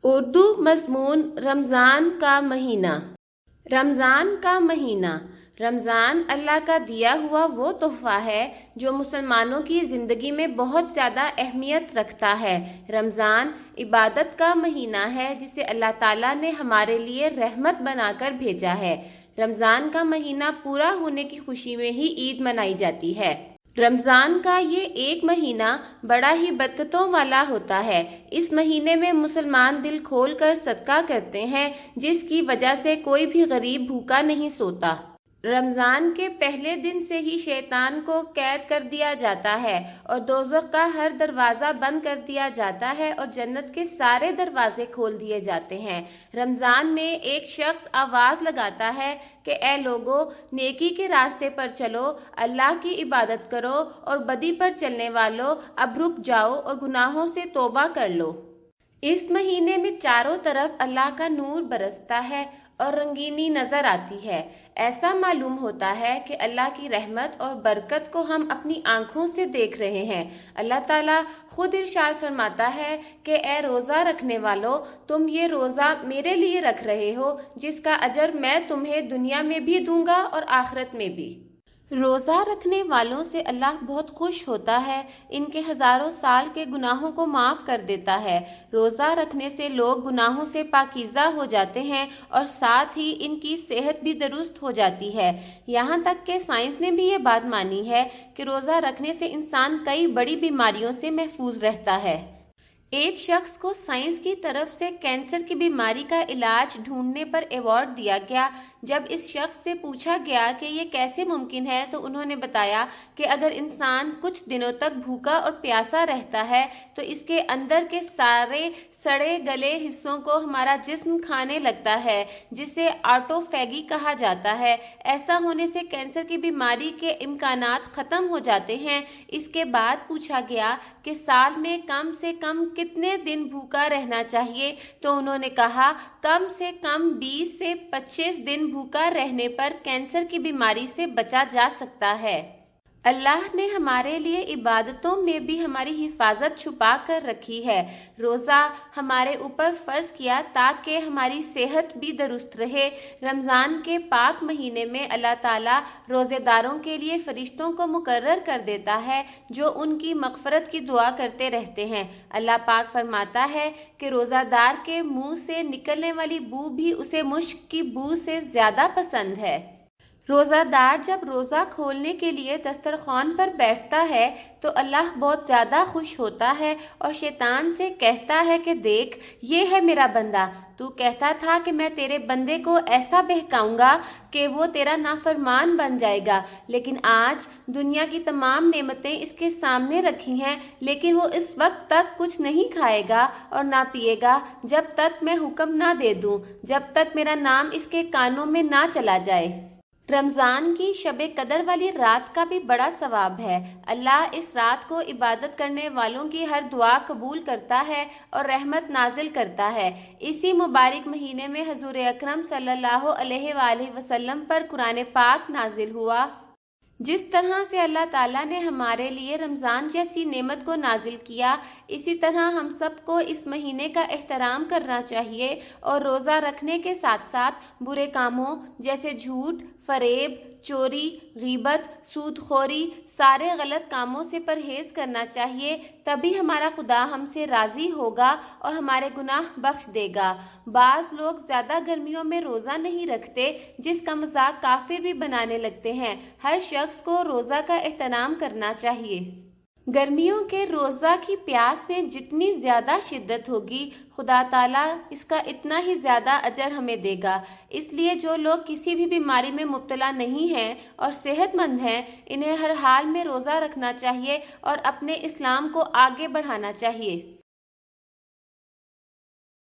اردو مضمون رمضان کا مہینہ۔ رمضان کا مہینہ، رمضان اللہ کا دیا ہوا وہ تحفہ ہے جو مسلمانوں کی زندگی میں بہت زیادہ اہمیت رکھتا ہے۔ رمضان عبادت کا مہینہ ہے جسے اللہ تعالیٰ نے ہمارے لیے رحمت بنا کر بھیجا ہے۔ رمضان کا مہینہ پورا ہونے کی خوشی میں ہی عید منائی جاتی ہے۔ رمضان کا یہ ایک مہینہ بڑا ہی برکتوں والا ہوتا ہے۔ اس مہینے میں مسلمان دل کھول کر صدقہ کرتے ہیں، جس کی وجہ سے کوئی بھی غریب بھوکا نہیں سوتا۔ رمضان کے پہلے دن سے ہی شیطان کو قید کر دیا جاتا ہے اور دوزخ کا ہر دروازہ بند کر دیا جاتا ہے اور جنت کے سارے دروازے کھول دیے جاتے ہیں۔ رمضان میں ایک شخص آواز لگاتا ہے کہ اے لوگو، نیکی کے راستے پر چلو، اللہ کی عبادت کرو، اور بدی پر چلنے والو اب رک جاؤ اور گناہوں سے توبہ کر لو۔ اس مہینے میں چاروں طرف اللہ کا نور برستا ہے اور رنگینی نظر آتی ہے۔ ایسا معلوم ہوتا ہے کہ اللہ کی رحمت اور برکت کو ہم اپنی آنکھوں سے دیکھ رہے ہیں۔ اللہ تعالیٰ خود ارشاد فرماتا ہے کہ اے روزہ رکھنے والو، تم یہ روزہ میرے لیے رکھ رہے ہو، جس کا اجر میں تمہیں دنیا میں بھی دوں گا اور آخرت میں بھی۔ روزہ رکھنے والوں سے اللہ بہت خوش ہوتا ہے، ان کے ہزاروں سال کے گناہوں کو معاف کر دیتا ہے۔ روزہ رکھنے سے لوگ گناہوں سے پاکیزہ ہو جاتے ہیں اور ساتھ ہی ان کی صحت بھی درست ہو جاتی ہے۔ یہاں تک کہ سائنس نے بھی یہ بات مانی ہے کہ روزہ رکھنے سے انسان کئی بڑی بیماریوں سے محفوظ رہتا ہے۔ ایک شخص کو سائنس کی طرف سے کینسر کی بیماری کا علاج ڈھونڈنے پر ایوارڈ دیا گیا۔ جب اس شخص سے پوچھا گیا کہ یہ کیسے ممکن ہے تو انہوں نے بتایا کہ اگر انسان کچھ دنوں تک بھوکا اور پیاسا رہتا ہے تو اس کے اندر کے سارے سڑے گلے حصوں کو ہمارا جسم کھانے لگتا ہے، جسے آٹوفیگی کہا جاتا ہے۔ ایسا ہونے سے کینسر کی بیماری کے امکانات ختم ہو جاتے ہیں۔ اس کے بعد پوچھا گیا کہ سال میں کم سے کم کتنے دن بھوکا رہنا چاہیے تو انہوں نے کہا کم سے کم 20 سے 25 دن بھوکا رہنے پر کینسر کی بیماری سے بچا جا سکتا ہے۔ اللہ نے ہمارے لیے عبادتوں میں بھی ہماری حفاظت چھپا کر رکھی ہے۔ روزہ ہمارے اوپر فرض کیا تاکہ ہماری صحت بھی درست رہے۔ رمضان کے پاک مہینے میں اللہ تعالیٰ روزے داروں کے لیے فرشتوں کو مقرر کر دیتا ہے جو ان کی مغفرت کی دعا کرتے رہتے ہیں۔ اللہ پاک فرماتا ہے کہ روزہ دار کے منہ سے نکلنے والی بو بھی اسے مشک کی بو سے زیادہ پسند ہے۔ روزہ دار جب روزہ کھولنے کے لیے دسترخوان پر بیٹھتا ہے تو اللہ بہت زیادہ خوش ہوتا ہے اور شیطان سے کہتا ہے کہ دیکھ، یہ ہے میرا بندہ، تو کہتا تھا کہ میں تیرے بندے کو ایسا بہکاؤں گا کہ وہ تیرا نافرمان بن جائے گا، لیکن آج دنیا کی تمام نعمتیں اس کے سامنے رکھی ہیں، لیکن وہ اس وقت تک کچھ نہیں کھائے گا اور نہ پیے گا جب تک میں حکم نہ دے دوں، جب تک میرا نام اس کے کانوں میں نہ چلا جائے۔ رمضان کی شب قدر والی رات کا بھی بڑا ثواب ہے۔ اللہ اس رات کو عبادت کرنے والوں کی ہر دعا قبول کرتا ہے اور رحمت نازل کرتا ہے۔ اسی مبارک مہینے میں حضور اکرم صلی اللہ علیہ وآلہ وسلم پر قرآن پاک نازل ہوا۔ جس طرح سے اللہ تعالیٰ نے ہمارے لیے رمضان جیسی نعمت کو نازل کیا، اسی طرح ہم سب کو اس مہینے کا احترام کرنا چاہیے اور روزہ رکھنے کے ساتھ ساتھ برے کاموں جیسے جھوٹ، فریب، چوری، غیبت، سود خوری، سارے غلط کاموں سے پرہیز کرنا چاہیے، تبھی ہمارا خدا ہم سے راضی ہوگا اور ہمارے گناہ بخش دے گا۔ بعض لوگ زیادہ گرمیوں میں روزہ نہیں رکھتے، جس کا مذاق کافر بھی بنانے لگتے ہیں۔ ہر شخص کو روزہ کا احترام کرنا چاہیے۔ گرمیوں کے روزہ کی پیاس میں جتنی زیادہ شدت ہوگی، خدا تعالیٰ اس کا اتنا ہی زیادہ اجر ہمیں دے گا۔ اس لیے جو لوگ کسی بھی بیماری میں مبتلا نہیں ہیں اور صحت مند ہیں، انہیں ہر حال میں روزہ رکھنا چاہیے اور اپنے اسلام کو آگے بڑھانا چاہیے۔